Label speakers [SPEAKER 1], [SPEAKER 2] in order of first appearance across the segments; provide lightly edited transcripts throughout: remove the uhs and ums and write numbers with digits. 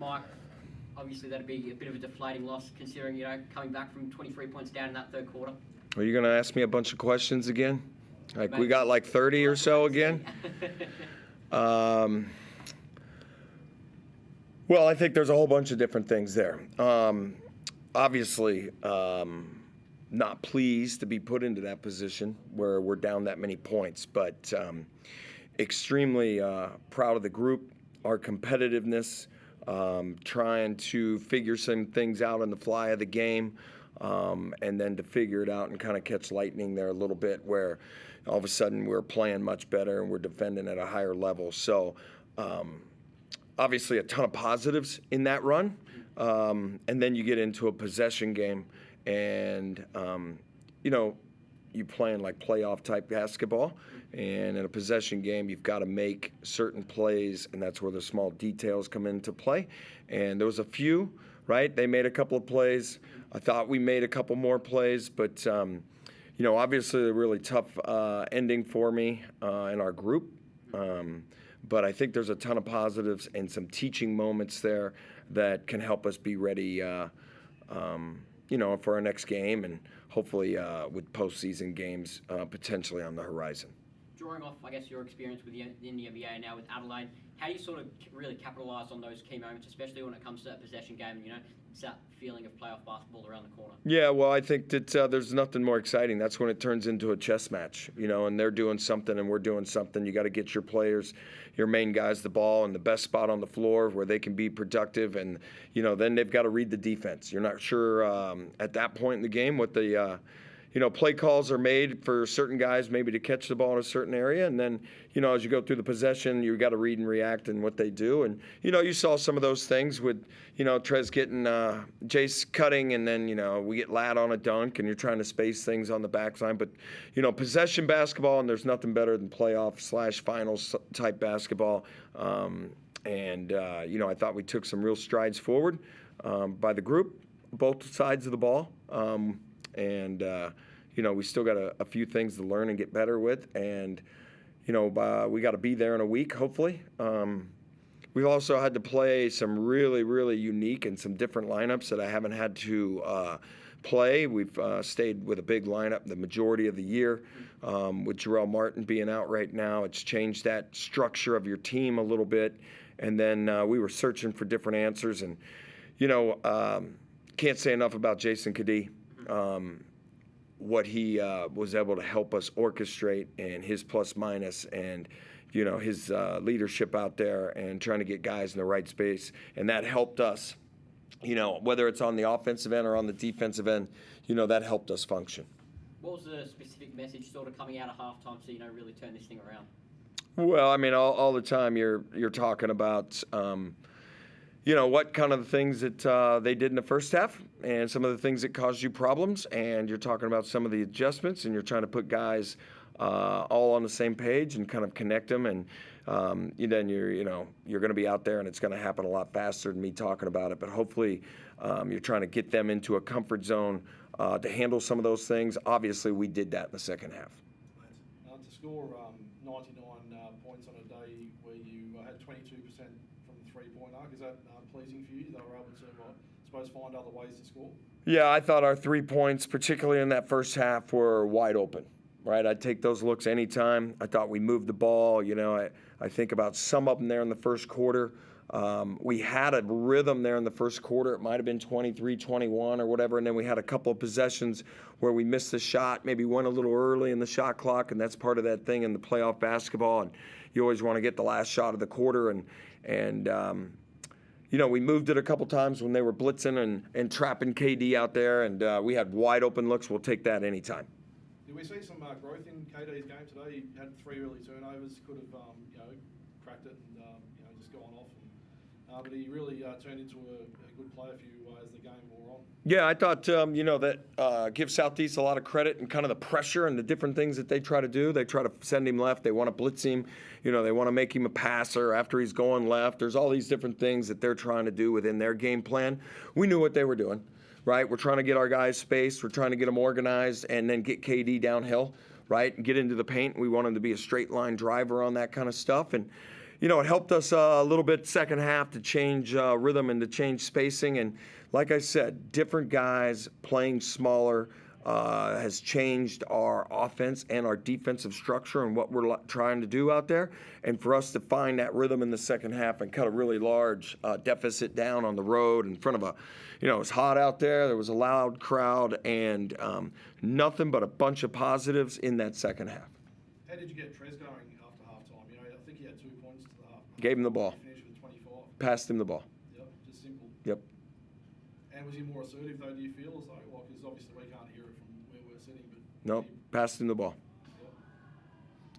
[SPEAKER 1] Mike, obviously that'd be a bit of a deflating loss considering, coming back from 23 points down in that third quarter.
[SPEAKER 2] Are you going to ask me a bunch of questions again? Like
[SPEAKER 1] Maybe.
[SPEAKER 2] we got like 30 or so again? Well, I think there's a whole bunch of different things there. Obviously, not pleased to be put into that position where we're down that many points, but extremely proud of the group, our competitiveness, trying to figure some things out on the fly of the game, and then to figure it out and kind of catch lightning there a little bit where all of a sudden we're playing much better and we're defending at a higher level. So obviously a ton of positives in that run. And then you get into a possession game and, you playing like playoff type basketball. And in a possession game, you've got to make certain plays, and that's where the small details come into play. And there was a few, right? They made a couple of plays. I thought we made a couple more plays, but, obviously a really tough ending for me in our group. But I think there's a ton of positives and some teaching moments there that can help us be ready, for our next game and hopefully with postseason games potentially on the horizon.
[SPEAKER 1] Drawing off, I guess, your experience with in the NBA and now with Adelaide, how do you sort of really capitalise on those key moments, especially when it comes to that possession game? It's that feeling of playoff basketball around the corner.
[SPEAKER 2] Yeah, well, I think that there's nothing more exciting. That's when it turns into a chess match, and they're doing something and we're doing something. You got to get your players, your main guys, the ball in the best spot on the floor where they can be productive, and then they've got to read the defense. You're not sure at that point in the game what the play calls are made for certain guys maybe to catch the ball in a certain area. And then, as you go through the possession, you've got to read and react and what they do. And, you saw some of those things with, Trez getting Jace cutting, and then, we get Ladd on a dunk and you're trying to space things on the backside. But, possession basketball, and there's nothing better than playoff/finals type basketball. I thought we took some real strides forward by the group, both sides of the ball. We still got a few things to learn and get better with. And, we got to be there in a week, hopefully. We've also had to play some really, really unique and some different lineups that I haven't had to play. We've stayed with a big lineup the majority of the year. With Jarrell Martin being out right now, it's changed that structure of your team a little bit. And then we were searching for different answers. And, can't say enough about Jason Kadee. What he was able to help us orchestrate and his plus minus and, his leadership out there and trying to get guys in the right space. And that helped us, whether it's on the offensive end or on the defensive end, that helped us function.
[SPEAKER 1] What was the specific message sort of coming out of halftime to, really turn this thing around?
[SPEAKER 2] Well, I mean, all the time you're talking about what kind of the things that they did in the first half and some of the things that caused you problems. And you're talking about some of the adjustments, and you're trying to put guys all on the same page and kind of connect them. And then you're going to be out there, and it's going to happen a lot faster than me talking about it. But hopefully you're trying to get them into a comfort zone to handle some of those things. Obviously, we did that in the second half.
[SPEAKER 3] To score 99 points on a day where you had 22% from the three-point arc, is that pleasing for you? They were able to, find other ways to score?
[SPEAKER 2] Yeah, I thought our 3 points, particularly in that first half, were wide open, right? I'd take those looks anytime. I thought we moved the ball. I think about some of them there in the first quarter. We had a rhythm there in the first quarter. It might have been 23-21 or whatever, and then we had a couple of possessions where we missed the shot, maybe went a little early in the shot clock, and that's part of that thing in the playoff basketball. And you always want to get the last shot of the quarter, and we moved it a couple times when they were blitzing and trapping KD out there, and we had wide open looks. We'll take that anytime.
[SPEAKER 3] Did we see some growth in KD's game today? He had 3 early turnovers, could have cracked it and just gone off. But he really turned into a good player for you as the game wore on.
[SPEAKER 2] Yeah, I thought, that give Southeast a lot of credit and kind of the pressure and the different things that they try to do. They try to send him left. They want to blitz him. They want to make him a passer after he's going left. There's all these different things that they're trying to do within their game plan. We knew what they were doing, right? We're trying to get our guys spaced. We're trying to get them organized and then get KD downhill, right, and get into the paint. We want him to be a straight line driver on that kind of stuff. And, it helped us a little bit second half to change rhythm and to change spacing. And like I said, different guys playing smaller has changed our offense and our defensive structure and what we're trying to do out there. And for us to find that rhythm in the second half and cut a really large deficit down on the road in front of it was hot out there. There was a loud crowd and nothing but a bunch of positives in that second half.
[SPEAKER 3] How did you get Trez going after halftime? I think he had 2 points to the half.
[SPEAKER 2] Gave him the ball.
[SPEAKER 3] He finished with 25.
[SPEAKER 2] Passed him the ball.
[SPEAKER 3] Yep, just simple.
[SPEAKER 2] Yep.
[SPEAKER 3] And was he more assertive though, do you feel, as though? Well, because obviously we can't hear it from where we're sitting, but...
[SPEAKER 2] Nope, passed him the ball.
[SPEAKER 3] Yep.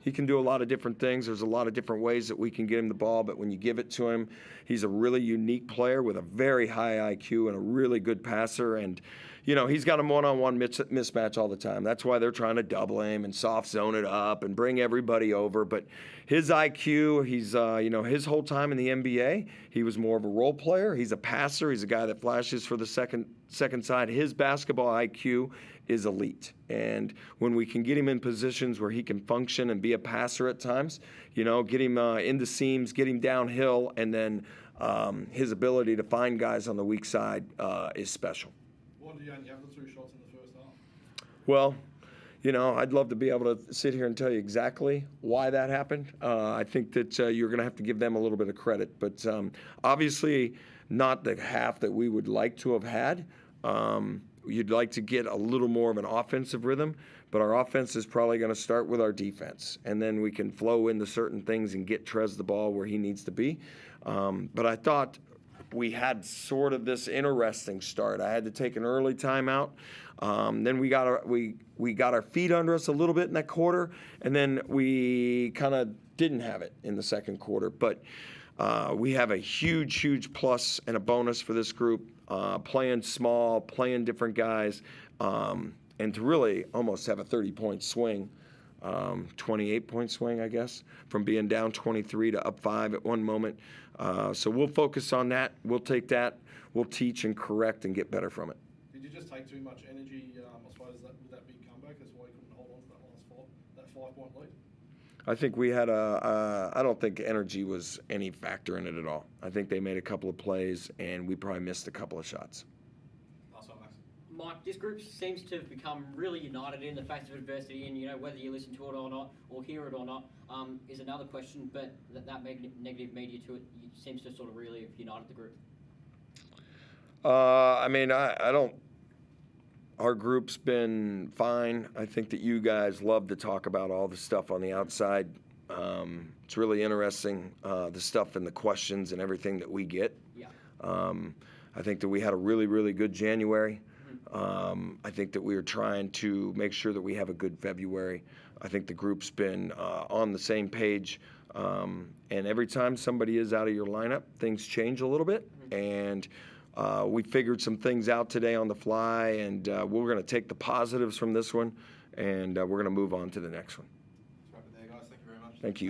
[SPEAKER 2] He can do a lot of different things. There's a lot of different ways that we can get him the ball, but when you give it to him, he's a really unique player with a very high IQ and a really good passer. And, he's got a one-on-one mismatch all the time. That's why they're trying to double him and soft zone it up and bring everybody over. But his IQ, he's, his whole time in the NBA, he was more of a role player. He's a passer. He's a guy that flashes for the second side. His basketball IQ is elite. And when we can get him in positions where he can function and be a passer at times, get him into seams, get him downhill, and then his ability to find guys on the weak side is special.
[SPEAKER 3] Why did you only have the 2 shots in the first half?
[SPEAKER 2] Well, I'd love to be able to sit here and tell you exactly why that happened. I think that you're going to have to give them a little bit of credit. But obviously not the half that we would like to have had. You'd like to get a little more of an offensive rhythm, but our offense is probably going to start with our defense. And then we can flow into certain things and get Trez the ball where he needs to be. But I thought we had sort of this interesting start. I had to take an early timeout. Then we got our feet under us a little bit in that quarter, and then we kind of didn't have it in the second quarter. But we have a huge plus and a bonus for this group, playing small, playing different guys, and to really almost have a 30-point swing, 28-point swing, I guess, from being down 23 to up 5 at one moment. So we'll focus on that. We'll take that. We'll teach and correct and get better from it.
[SPEAKER 3] Did you just take too much energy, I suppose, with that big comeback? That's why you couldn't hold on to that 5-point lead?
[SPEAKER 2] I think we had I don't think energy was any factor in it at all. I think they made a couple of plays, and we probably missed a couple of shots.
[SPEAKER 3] Last one, Max.
[SPEAKER 1] Mike, this group seems to have become really united in the face of adversity, and whether you listen to it or not, or hear it or not, is another question. But that negative media to it seems to sort of really have united the group.
[SPEAKER 2] I don't. Our group's been fine. I think that you guys love to talk about all the stuff on the outside. It's really interesting, the stuff and the questions and everything that we get.
[SPEAKER 1] Yeah.
[SPEAKER 2] I think that we had a really good January. I think that we are trying to make sure that we have a good February. I think the group's been on the same page. And every time somebody is out of your lineup, things change a little bit. And we figured some things out today on the fly, and we're going to take the positives from this one, and we're going to move on to the next one.
[SPEAKER 3] Let's wrap it there, guys. Thank you very much.
[SPEAKER 2] Thank you.